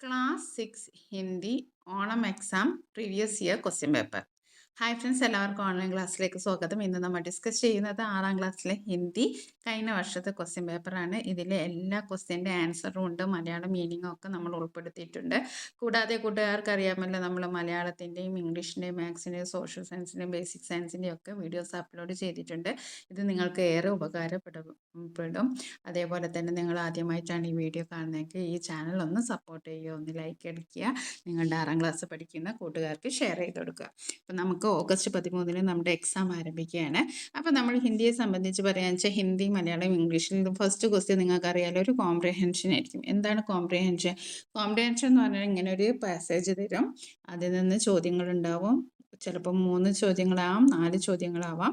Class 6 Hindi Onam exam previous year question paper. Hi friends, എല്ലാവർക്കും online ക്ലാസ്സിലേക്ക് സ്വാഗതം. ഇന്ന് നമ്മൾ ഡിസ്കസ് ചെയ്യുന്നത് 6ാം ക്ലാസ്സിലെ ഹിന്ദി കഴിഞ്ഞ വർഷത്തെ ക്വസ്റ്റ്യൻ പേപ്പറാണ്. ഇതിലെ എല്ലാ ക്വസ്റ്റ്യൻ്റെ ആൻസറും ഉണ്ട്, മലയാളം മീനിങ്ങും ഒക്കെ നമ്മൾ ഉൾപ്പെടുത്തിയിട്ടുണ്ട്. കൂടാതെ കൂട്ടുകാർക്ക് അറിയാമല്ലോ, നമ്മൾ മലയാളത്തിൻ്റെയും ഇംഗ്ലീഷിൻ്റെയും മാത്സിൻ്റെയും സോഷ്യൽ സയൻസിൻ്റെയും ബേസിക് സയൻസിൻ്റെയും ഒക്കെ വീഡിയോസ് അപ്ലോഡ് ചെയ്തിട്ടുണ്ട്. ഇത് നിങ്ങൾക്ക് ഏറെ ഉപകാരപ്പെടും. അതേപോലെ തന്നെ നിങ്ങൾ ആദ്യമായിട്ടാണ് ഈ വീഡിയോ കാണുന്നതെങ്കിൽ ഈ ചാനൽ ഒന്ന് സപ്പോർട്ട് ചെയ്യുക, ഒന്ന് ലൈക്ക് അടിക്കുക, നിങ്ങളുടെ 6ാം ക്ലാസ് പഠിക്കുന്ന കൂട്ടുകാർക്ക് ഷെയർ ചെയ്ത് കൊടുക്കുക. അപ്പം നമുക്ക് ഓഗസ്റ്റ് 13 നമ്മുടെ എക്സാം ആരംഭിക്കുകയാണ്. അപ്പം നമ്മൾ ഹിന്ദിയെ സംബന്ധിച്ച് പറയാന്ന് വെച്ചാൽ ഹിന്ദി, മലയാളം, ഇംഗ്ലീഷിൽ ഫസ്റ്റ് ക്വസ്റ്റ്യൻ നിങ്ങൾക്ക് അറിയാലോ, ഒരു കോംപ്രിഹെൻഷൻ ആയിരിക്കും. എന്താണ് കോംപ്രിഹെൻഷൻ? കോംപ്രിഹെൻഷൻ എന്ന് പറഞ്ഞാൽ ഇങ്ങനെ ഒരു പാസേജ് തരും, അതിൽ നിന്ന് ചോദ്യങ്ങളുണ്ടാവും. ചിലപ്പോൾ 3 ചോദ്യങ്ങളാവാം, 4 ചോദ്യങ്ങളാവാം.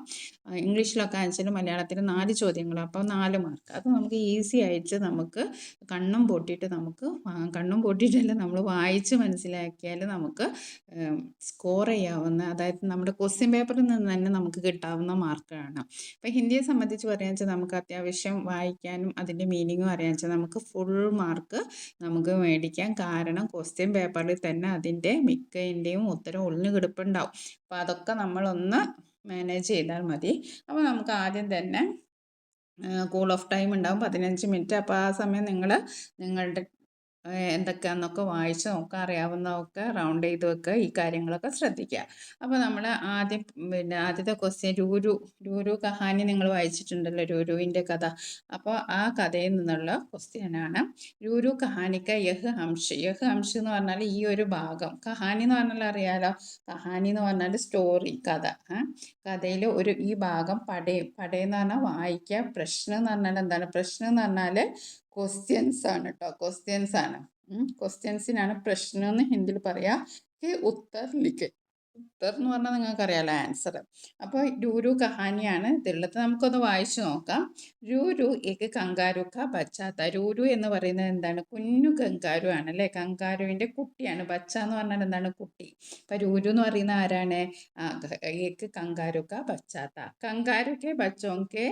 ഇംഗ്ലീഷിലൊക്കെ ആൻസർ, മലയാളത്തിൽ 4 ചോദ്യങ്ങളാണ്, അപ്പോൾ 4 മാർക്ക്. അത് നമുക്ക് ഈസി ആയിട്ട് നമുക്ക് കണ്ണും പൂട്ടിയിട്ട് കണ്ണും പൂട്ടിയിട്ടല്ല, നമ്മൾ വായിച്ച് മനസ്സിലാക്കിയാൽ നമുക്ക് സ്കോർ ചെയ്യാവുന്ന, അതായത് നമ്മുടെ ക്വസ്റ്റ്യൻ പേപ്പറിൽ നിന്ന് തന്നെ നമുക്ക് കിട്ടാവുന്ന മാർക്കാണ്. അപ്പോൾ ഹിന്ദിയെ സംബന്ധിച്ച് പറയാന്ന് വെച്ചാൽ നമുക്ക് അത്യാവശ്യം വായിക്കാനും അതിൻ്റെ മീനിങ്ങും അറിയാന്ന് വെച്ചാൽ നമുക്ക് ഫുൾ മാർക്ക് നമുക്ക് മേടിക്കാം. കാരണം ക്വസ്റ്റ്യൻ പേപ്പറിൽ തന്നെ അതിൻ്റെ മിക്കതിൻ്റെയും ഉത്തരം ഒളിഞ്ഞു കിടപ്പുണ്ടാവും. അപ്പോൾ അതൊക്കെ നമ്മളൊന്ന് മാനേജ് ചെയ്താൽ മതി. അപ്പോൾ നമുക്ക് ആദ്യം തന്നെ കൂൾ ഓഫ് ടൈം ഉണ്ടാവും 15 മിനിറ്റ്. അപ്പോൾ ആ സമയം നിങ്ങളുടെ എന്തൊക്കെയാണെന്നൊക്കെ വായിച്ച് നോക്കുക, അറിയാവുന്നതൊക്കെ റൗണ്ട് ചെയ്ത് വെക്കുക, ഈ കാര്യങ്ങളൊക്കെ ശ്രദ്ധിക്കുക. അപ്പോൾ നമ്മൾ ആദ്യത്തെ ക്വസ്റ്റ്യൻ രൂരു കഹാനി നിങ്ങൾ വായിച്ചിട്ടുണ്ടല്ലോ, രൂരുവിൻ്റെ കഥ. അപ്പോൾ ആ കഥയിൽ നിന്നുള്ള ക്വസ്റ്റ്യനാണ്. രൂരു കഹാനിക്ക യഹ് ഹംഷ് എന്ന് പറഞ്ഞാൽ ഈ ഒരു ഭാഗം. കഹാനി എന്ന് പറഞ്ഞാൽ അറിയാലോ, കഹാനി എന്ന് പറഞ്ഞാൽ സ്റ്റോറി, കഥ. കഥയിൽ ഈ ഭാഗം പടയെന്ന് പറഞ്ഞാൽ വായിക്കുക. പ്രശ്നം എന്ന് പറഞ്ഞാൽ എന്താണ്? പ്രശ്നം എന്ന് പറഞ്ഞാൽ ക്വസ്റ്റ്യൻസ് ആണ് കേട്ടോ, ക്വസ്റ്റ്യൻസ് ആണ്. ക്വസ്റ്റ്യൻസിനാണ് പ്രശ്നം എന്ന് ഹിന്ദിയിൽ പറയാ. ഉത്തർ ലിഖ്. ഉത്തർ എന്ന് പറഞ്ഞാൽ നിങ്ങൾക്കറിയാലോ, ആൻസർ. അപ്പോൾ രൂരു കഹാനിയാണ് ഇതിലുള്ളത്. നമുക്കൊന്ന് വായിച്ചു നോക്കാം. രൂരു ഏക് കങ്കാരു കാ ബച്ചാത്ത. രൂരു എന്ന് പറയുന്നത് എന്താണ്? കുഞ്ഞു കങ്കാരു ആണ് അല്ലേ, കങ്കാരുവിൻ്റെ കുട്ടിയാണ്. ബച്ച എന്ന് പറഞ്ഞാൽ എന്താണ്? കുട്ടി. അപ്പം രൂരു എന്ന് പറയുന്ന ആരാണ്? ഏക് കങ്കാരു കാ ബച്ചാത്ത. കങ്കാരു കെ ബച്ചോക്കെ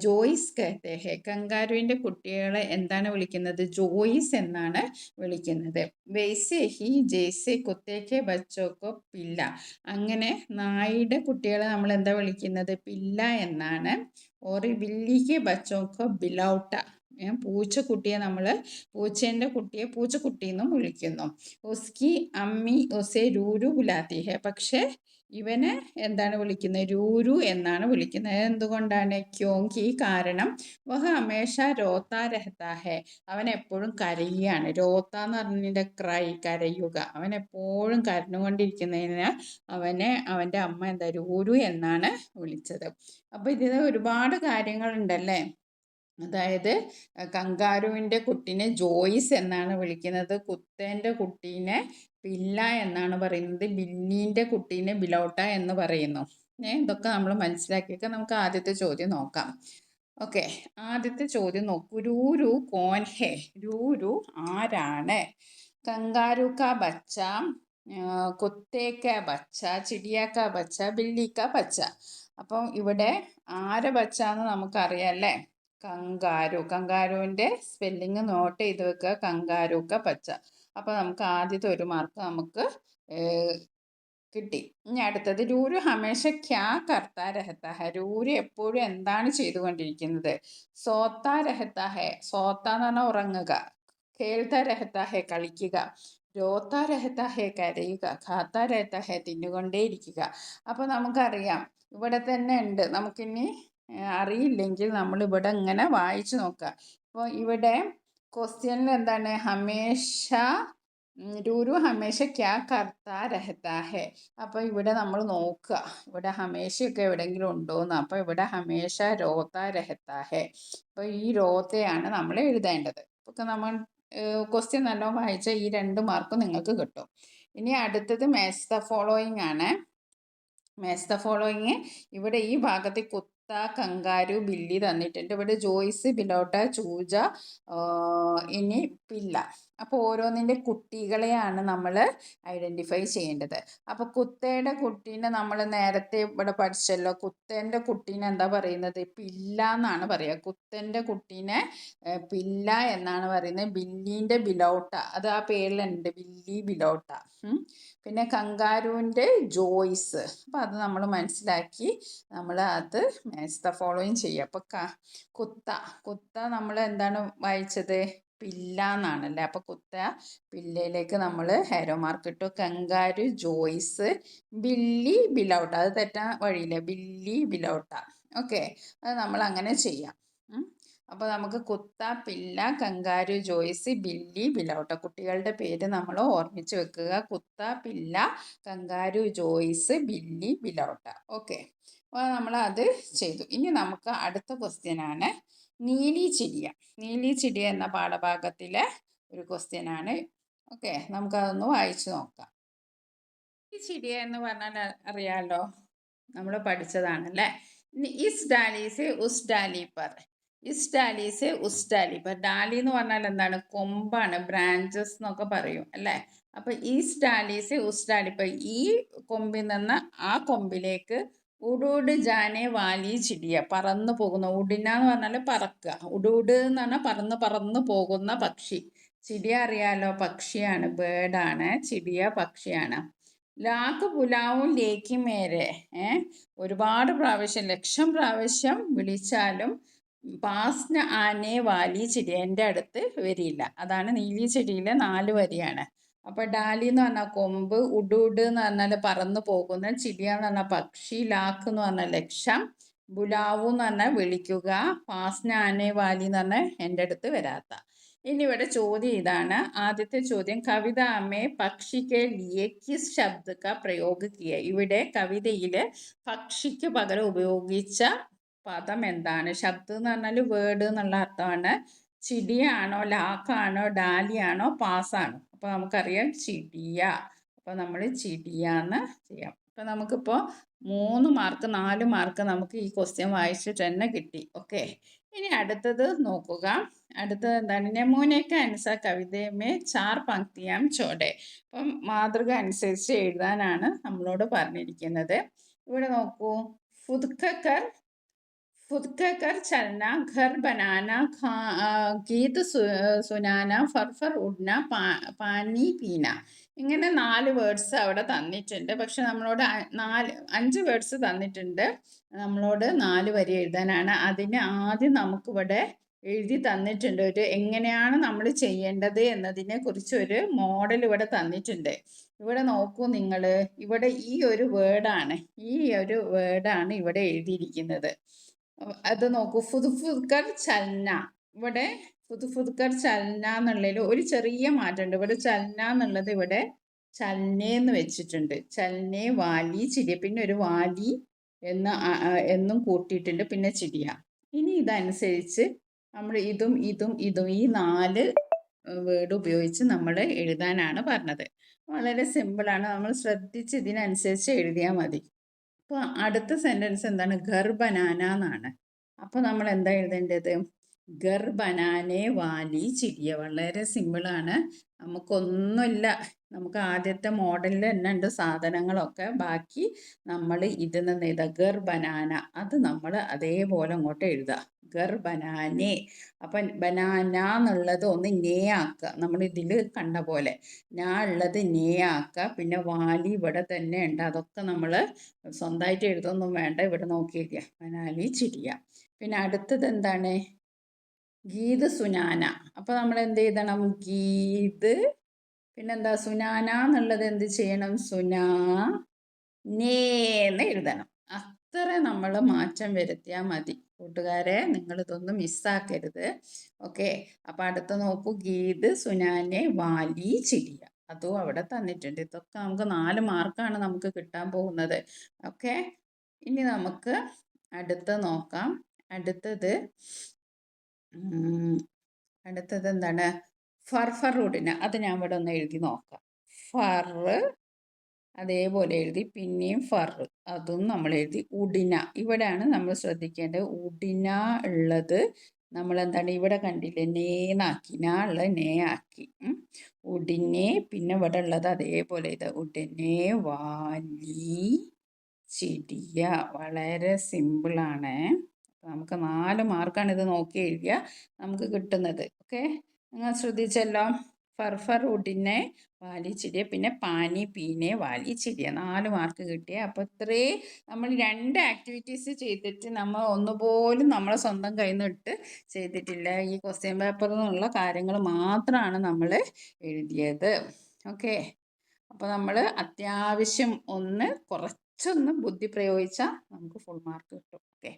ജോയിസ് കഹത്തെ ഹെ. കങ്കാരുവിൻ്റെ കുട്ടികളെ എന്താണ് വിളിക്കുന്നത്? ജോയിസ് എന്നാണ് വിളിക്കുന്നത്. വൈസെ ഹി ജൈസെ കുത്തേക്കെ ബച്ചോക്കോ പില്ല. അങ്ങനെ നായുടെ കുട്ടികളെ നമ്മൾ എന്താ വിളിക്കുന്നത്? പില്ല എന്നാണ്. ഓർ ബില്ലിക്ക് ബച്ചോക്കോ ബിലൗട്ട. പൂച്ചക്കുട്ടിയെ നമ്മൾ പൂച്ചേൻ്റെ കുട്ടിയെ പൂച്ചക്കുട്ടി എന്നും വിളിക്കുന്നു. ഉസ്കി അമ്മി ഉസെ രൂരു ബുലാത്തി ഹെ. പക്ഷേ ഇവനെ എന്താണ് വിളിക്കുന്നത്? രൂരു എന്നാണ് വിളിക്കുന്നത്. എന്തുകൊണ്ടാണ്? ക്യോങ്കി, കാരണം വഹ ഹമേഷ രോത്താ രഹത്താ ഹെ. അവൻ എപ്പോഴും കരയുകയാണ്. രോത്ത എന്ന് പറഞ്ഞതിൻ്റെ ക്രൈ, കരയുക. അവൻ എപ്പോഴും കരഞ്ഞുകൊണ്ടിരിക്കുന്നതിനാൽ അവൻ്റെ അമ്മ എന്താ രൂരു എന്നാണ് വിളിച്ചത്. അപ്പോൾ ഇതിന് ഒരുപാട് കാര്യങ്ങളുണ്ടല്ലേ. അതായത് കങ്കാരുവിൻ്റെ കുട്ടീനെ ജോയിസ് എന്നാണ് വിളിക്കുന്നത്, കുത്തേൻ്റെ കുട്ടീനെ പില്ല എന്നാണ് പറയുന്നത്, ബില്ലീൻ്റെ കുട്ടീനെ ബിലൗട്ട എന്ന് പറയുന്നു. ഇതൊക്കെ നമ്മൾ മനസ്സിലാക്കിയൊക്കെ നമുക്ക് ആദ്യത്തെ ചോദ്യം നോക്കാം. ഓക്കെ, ആദ്യത്തെ ചോദ്യം നോക്കൂ. രൂരു കോൻ ഹെ. രൂരു ആരാണ്? കങ്കാരു കാ ബച്ച, കുത്തേ കാ ബച്ച, ചിടിയ കാ ബച്ച, ബില്ലി കാ ബച്ച. അപ്പം ഇവിടെ ആരെ ബച്ച എന്ന് നമുക്കറിയാം അല്ലേ. കങ്കാരുവിൻ്റെ സ്പെല്ലിങ് നോട്ട് ചെയ്ത് വെക്കുക. കങ്കാരു കാ ബച്ച. അപ്പോൾ നമുക്ക് ആദ്യത്തെ 1 മാർക്ക് നമുക്ക് കിട്ടി. ഇനി അടുത്തത്, രൂരു ഹമേഷ ക്യാ കർത്താ രഹത്താ ഹെ. രൂരു എപ്പോഴും എന്താണ് ചെയ്തുകൊണ്ടിരിക്കുന്നത്? സോത്താ രഹത്താ ഹെ. സോത്ത എന്ന് പറഞ്ഞാൽ ഉറങ്ങുക. ഖേൽത്താ രഹത്താ ഹെ, കളിക്കുക. രോത്താ രഹത്താ ഹെ, കരയുക. ഖാത്താ രഹത്താ ഹെ, തിന്നുകൊണ്ടേയിരിക്കുക. അപ്പോൾ നമുക്കറിയാം, ഇവിടെ തന്നെ ഉണ്ട്. നമുക്കിനി അറിയില്ലെങ്കിൽ നമ്മൾ ഇവിടെ ഇങ്ങനെ വായിച്ചു നോക്കുക. അപ്പോൾ ഇവിടെ ക്വസ്റ്റ്യനിൽ എന്താണ്? ഹമേഷ രൂരു ഹമേഷ ക്യാ കർത്താ രഹത്താ ഹെ. അപ്പോൾ ഇവിടെ നമ്മൾ നോക്കുക, ഇവിടെ ഹമേഷയൊക്കെ എവിടെയെങ്കിലും ഉണ്ടോയെന്ന്. അപ്പോൾ ഇവിടെ ഹമേഷ രോത്താ രഹത്താ ഹെ. അപ്പോൾ ഈ രോത്തയാണ് നമ്മൾ എഴുതേണ്ടത്. അപ്പോൾ നമ്മൾ ക്വസ്റ്റ്യൻ നല്ലോണം വായിച്ചാൽ ഈ 2 മാർക്കും നിങ്ങൾക്ക് കിട്ടും. ഇനി അടുത്തത് മാച്ച് ദ ഫോളോയിങ് ആണ്. Match the following. ഇവിടെ ഈ ഭാഗത്ത് കുത്ത കങ്കാരു, ബില്ലി തന്നിട്ടുണ്ട്. ഇവിടെ ജോയ്സ്, ബിലോട്ട, ചൂജ, ഇനി പില്ല. അപ്പോൾ ഓരോന്നിൻ്റെ കുട്ടികളെയാണ് നമ്മൾ ഐഡൻറ്റിഫൈ ചെയ്യേണ്ടത്. അപ്പോൾ കുത്തയുടെ കുട്ടീനെ നമ്മൾ നേരത്തെ ഇവിടെ പഠിച്ചല്ലോ. കുത്തേൻ്റെ കുട്ടീനെ എന്താ പറയുന്നത്? പില്ല എന്നാണ് പറയുക. കുത്തൻ്റെ കുട്ടീനെ പില്ല എന്നാണ് പറയുന്നത്. ബില്ലീൻ്റെ ബിലോട്ട, അത് ആ പേരിലുണ്ട്, ബില്ലി ബിലോട്ട. പിന്നെ കങ്കാരുവിൻ്റെ ജോയ്സ്. അപ്പം അത് നമ്മൾ മനസ്സിലാക്കി നമ്മൾ അത് മാച്ച് ദ ഫോളോയിങ് ചെയ്യുക. അപ്പോൾ കുത്ത നമ്മൾ എന്താണ് വായിച്ചത്? പില്ല എന്നാണല്ലേ. അപ്പോൾ പില്ലയിലേക്ക് നമ്മൾ ഹേരോ മാർക്ക് ഇട്ടു. കങ്കാരു ജോയ്സ്, ബില്ലി ബിലൗട്ട, അത് തെറ്റാൻ വഴിയില്ല, ബില്ലി ബിലൗട്ട. ഓക്കെ, അത് നമ്മൾ അങ്ങനെ ചെയ്യാം. അപ്പോൾ നമുക്ക് പില്ല, കങ്കാരു ജോയ്സ്, ബില്ലി ബിലൗട്ട, കുട്ടികളുടെ പേര് നമ്മൾ ഓർമ്മിച്ച് വെക്കുക. പില്ല, കങ്കാരു ജോയ്സ്, ബില്ലി ബിലൗട്ട. ഓക്കെ, അപ്പോൾ നമ്മൾ അത് ചെയ്തു. ഇനി നമുക്ക് അടുത്ത ക്വസ്റ്റ്യനാണ് നീലി ചിടിയ. നീലി ചിടിയ എന്ന പാഠഭാഗത്തിലെ ഒരു ക്വസ്റ്റ്യനാണ്. ഓക്കെ, നമുക്കതൊന്ന് വായിച്ചു നോക്കാം. ഈ ചിടിയ എന്ന് പറഞ്ഞാൽ അറിയാമല്ലോ, നമ്മൾ പഠിച്ചതാണല്ലേ. Is Dali uz Dali per. Is ഡാലി ഉസ് ഡാലി പർ. ഡാലി എന്ന് പറഞ്ഞാൽ എന്താണ്? കൊമ്പാണ്, ബ്രാഞ്ചസ് എന്നൊക്കെ പറയും അല്ലേ. അപ്പം ഈസ് ഡാലി ഉസ് ഡാലി പർ, ഈ കൊമ്പിൽ നിന്ന് ആ കൊമ്പിലേക്ക് ഉടൂട് ജാനെ വാലി ചിടിയ, പറന്നു പോകുന്ന. ഉടിന എന്ന് പറഞ്ഞാൽ പറക്കുക, ഉടൂട് എന്ന് പറഞ്ഞാൽ പറന്ന് പോകുന്ന പക്ഷി. ചിടിയ അറിയാലോ, പക്ഷിയാണ്, ബേർഡാണ്. ചിടിയ പക്ഷിയാണ്. ലാക്ക് പുലാവും ലേക്ക് മേരെ, ഒരുപാട് പ്രാവശ്യം, ലക്ഷം പ്രാവശ്യം വിളിച്ചാലും പാസ്ന ആനെ വാലി ചിടി, എൻ്റെ അടുത്ത് വരില്ല. അതാണ് നീലി ചെടിയിലെ 4 വരിയാണ്. അപ്പോൾ ഡാലി എന്ന് പറഞ്ഞാൽ കൊമ്പ്, ഉഡുഡ് എന്ന് പറഞ്ഞാൽ പറന്നു പോകുന്ന, ചിടിയ എന്ന് പറഞ്ഞാൽ പക്ഷി, ലാക്ക് എന്ന് പറഞ്ഞാൽ ലക്ഷം, ബുലാവു എന്ന് പറഞ്ഞാൽ വിളിക്കുക, പാസ്ന ആനെ വാലി എന്ന് പറഞ്ഞാൽ എൻ്റെ അടുത്ത് വരാത്ത. ഇനി ഇവിടെ ചോദ്യം ഇതാണ്. ആദ്യത്തെ ചോദ്യം, കവിത അമ്മേ പക്ഷിക്ക് ലിയെ കിസ് ശബ്ദ ക പ്രയോഗ കിയ. ഇവിടെ കവിതയിൽ പക്ഷിക്ക് പകരം ഉപയോഗിച്ച പദം എന്താണ്? ശബ്ദം എന്ന് പറഞ്ഞാൽ വേർഡ് എന്നുള്ള അർത്ഥമാണ്. ചിടിയാണോ, ലാക്കാണോ, ഡാലിയാണോ, പാസ്സാണോ? അപ്പോൾ നമുക്കറിയാം ചിടിയ. അപ്പോൾ നമ്മൾ ചിടിയ എന്ന് ചെയ്യാം. അപ്പോൾ നമുക്കിപ്പോൾ 3 മാർക്ക് 4 മാർക്ക് നമുക്ക് ഈ ക്വസ്റ്റ്യൻ വായിച്ചിട്ട് തന്നെ കിട്ടി. ഓക്കെ, ഇനി അടുത്തത് നോക്കുക. അടുത്തത് എന്താണ്? നമൂനയ്ക്ക് അനുസാർ കവിതയമേ 4 പങ്ക്തിയാം ചോടെ. അപ്പം മാതൃക അനുസരിച്ച് എഴുതാനാണ് നമ്മളോട് പറഞ്ഞിരിക്കുന്നത്. ഇവിടെ നോക്കൂ. ഫുദ്കർ ചലന, ഘർ ബനാന, ഗീത് സുനാന, ഫർഫർ ഉഡ്ന, പാനി പീന. ഇങ്ങനെ 4 വേർഡ്സ് അവിടെ തന്നിട്ടുണ്ട്. പക്ഷെ നമ്മളോട് 5 വേർഡ്സ് തന്നിട്ടുണ്ട്. നമ്മളോട് 4 വരി എഴുതാനാണ്. അതിന് ആദ്യം നമുക്കിവിടെ എഴുതി തന്നിട്ടുണ്ട്. എങ്ങനെയാണ് നമ്മൾ ചെയ്യേണ്ടത് എന്നതിനെ കുറിച്ച് ഒരു മോഡൽ ഇവിടെ തന്നിട്ടുണ്ട്. ഇവിടെ നോക്കൂ നിങ്ങൾ, ഇവിടെ ഈ ഒരു വേർഡാണ് ഇവിടെ എഴുതിയിരിക്കുന്നത്. അത് നോക്കൂ. ഫുദ്കർ ചലന. ഇവിടെ ഫുദ്കർ ചലന എന്നുള്ളതിൽ ഒരു ചെറിയ മാറ്റമുണ്ട്. ഇവിടെ ചലന എന്നുള്ളത് ഇവിടെ ചലനേന്ന് വെച്ചിട്ടുണ്ട്. ചലനെ വാലി ചിരിയ, പിന്നെ ഒരു വാലി എന്നും കൂട്ടിയിട്ടുണ്ട്, പിന്നെ ചിരിയ. ഇനി ഇതനുസരിച്ച് നമ്മൾ ഇതും ഈ 4 വേർഡ് ഉപയോഗിച്ച് നമ്മൾ എഴുതാനാണ് പറഞ്ഞത്. വളരെ സിമ്പിളാണ്. നമ്മൾ ശ്രദ്ധിച്ച് ഇതിനനുസരിച്ച് എഴുതിയാൽ മതി. അപ്പോൾ അടുത്ത സെൻറ്റൻസ് എന്താണ്? ഘർ ബനാന എന്നാണ്. അപ്പോൾ നമ്മൾ എന്താ എഴുതേണ്ടത്? ഘർ ബനാനെ വാലി ചിരിയ. വളരെ സിമ്പിളാണ്. നമുക്കൊന്നുമില്ല, നമുക്ക് ആദ്യത്തെ മോഡലിൽ തന്നെ ഉണ്ട് സാധനങ്ങളൊക്കെ. ബാക്കി നമ്മൾ ഇതിൽ നിന്ന് എഴുതുക. ഘർ ബനാന, അത് നമ്മൾ അതേപോലെ അങ്ങോട്ട് എഴുതുക. ഘർ ബനാനെ. അപ്പം ബനാന എന്നുള്ളത് ഒന്ന് നേ ആക്കുക, നമ്മൾ ഇതിൽ കണ്ട പോലെ. ഞാ ഉള്ളത് നേ ആക്കുക. പിന്നെ വാലി ഇവിടെ തന്നെ ഉണ്ട്. അതൊക്കെ നമ്മൾ സ്വന്തമായിട്ട് എഴുതൊന്നും വേണ്ട, ഇവിടെ നോക്കിയിരിക്കുക. ബനാലി ചിരിയ. പിന്നെ അടുത്തത് എന്താണ്? ഗീത് സുനാന. അപ്പോൾ നമ്മൾ എന്ത് എഴുതണം? ഗീത്, പിന്നെന്താ? സുനാന എന്നുള്ളത് എന്ത് ചെയ്യണം? സുനാ നേന്ന് എഴുതണം. അത്ര നമ്മൾ മാറ്റം വരുത്തിയാൽ മതി കൂട്ടുകാരെ. നിങ്ങളിതൊന്നും മിസ്സാക്കരുത്. ഓക്കെ, അപ്പോൾ അടുത്ത നോക്കൂ. ഗീത് സുനാനെ വാലി ചിരിയ, അതും അവിടെ തന്നിട്ടുണ്ട്. ഇതൊക്കെ നമുക്ക് 4 മാർക്കാണ് നമുക്ക് കിട്ടാൻ പോകുന്നത്. ഓക്കെ, ഇനി നമുക്ക് അടുത്ത നോക്കാം. അടുത്തത് എന്താണ്? ഫർഫർ ഉഡിന. അത് ഞാൻ ഇവിടെ ഒന്ന് എഴുതി നോക്കാം. അതേപോലെ എഴുതി. പിന്നെയും ഫർ, അതും നമ്മൾ എഴുതി. ഉഡിന, ഇവിടെയാണ് നമ്മൾ ശ്രദ്ധിക്കേണ്ടത്. ഉഡിന ഉള്ളത് നമ്മൾ എന്താണ് ഇവിടെ കണ്ടില്ലേ, നേന്നാക്കി. നാ ഉള്ളത് നേ ആക്കി. ഉഡിനെ. പിന്നെ ഇവിടെ ഉള്ളത് അതേപോലെ ഇത് ഉഡിനെ വാലി ചിടിയ. വളരെ സിമ്പിളാണ്. നമുക്ക് 4 മാർക്കാണ് ഇത് നോക്കി എഴുതിയ നമുക്ക് കിട്ടുന്നത്. ഓക്കെ, നിങ്ങൾ ശ്രദ്ധിച്ചല്ലോ. ഫർഫർ ഉഡിനെ വാലിച്ചിരിയ, പിന്നെ പാനി പീനെ വാലിച്ചിരിയ. 4 മാർക്ക് കിട്ടിയ. അപ്പോൾ ഇത്രേ നമ്മൾ 2 ആക്ടിവിറ്റീസ് ചെയ്തിട്ട് നമ്മൾ ഒന്നുപോലും നമ്മളെ സ്വന്തം കയ്യിൽ നിന്ന് ഇട്ട് ചെയ്തിട്ടില്ല. ഈ ക്വസ്റ്റ്യൻ പേപ്പറിൽ നിന്നുള്ള കാര്യങ്ങൾ മാത്രമാണ് നമ്മൾ എഴുതിയത്. ഓക്കെ, അപ്പോൾ നമ്മൾ അത്യാവശ്യം കുറച്ചൊന്ന് ബുദ്ധി പ്രയോഗിച്ചാൽ നമുക്ക് ഫുൾ മാർക്ക് കിട്ടും. ഓക്കെ,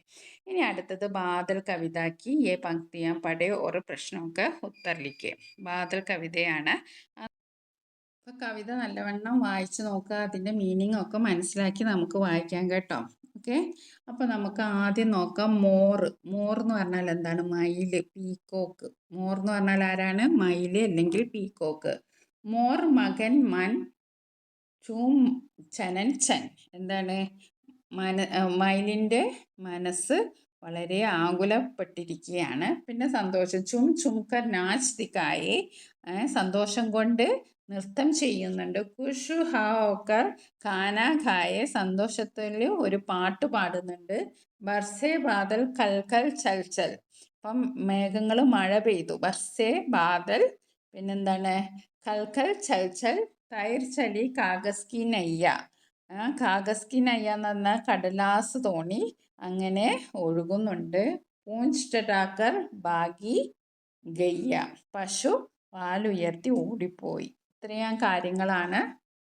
ഇനി അടുത്തത് ബാദൽ കവിതാക്കി ये पंक्तियां पढ़े और प्रश्नों का उत्तर लिखे. ബാദൽ കവിതയാണ്. അപ്പോൾ കവിത നല്ലവണ്ണം വായിച്ച് നോക്കുക, അതിൻ്റെ മീനിങ് ഒക്കെ മനസ്സിലാക്കി നമുക്ക് വായിക്കാം കേട്ടോ. ഓക്കെ, അപ്പോൾ നമുക്ക് ആദ്യം നോക്കാം. മോർ. മോർ എന്ന് പറഞ്ഞാൽ എന്താണ്? മയില്, പീക്കോക്ക്. മോർ എന്ന് പറഞ്ഞാൽ ആരാണ്? മയില് അല്ലെങ്കിൽ പീക്കോക്ക്. മോർ മകൻ മൻ ചൂം ചനൻ ചൻ. എന്താണ്? മയിലിൻ്റെ മനസ്സ് വളരെ ആകുലപ്പെട്ടിരിക്കുകയാണ്. പിന്നെ സന്തോഷം. ചും ചുംകർ നാച്ച് ദിക്കായെ, സന്തോഷം കൊണ്ട് നൃത്തം ചെയ്യുന്നുണ്ട്. ഖുഷ് ഹോക്കർ ഖാനാ ഖായെ, സന്തോഷത്തിൽ ഒരു പാട്ട് പാടുന്നുണ്ട്. ബർസെ ബാദൽ കൽക്കൽ ചൽ ചൽ, അപ്പം മേഘങ്ങൾ മഴ പെയ്തു. ബർസെ ബാദൽ, പിന്നെന്താണ്? കൽക്കൽ ചൽ ചൽ തൈർ ചലി കാഗസ് കി നയ്യ. കാഗസ് കി നയ്യ എന്ന് പറഞ്ഞാൽ കടലാസ് തോണി അങ്ങനെ ഒഴുകുന്നുണ്ട്. പൂഞ്ച് ടടാക്കർ ബാഗി ഗയ്യ, പശു പാലുയർത്തി ഓടിപ്പോയി. ഇത്രയും കാര്യങ്ങളാണ്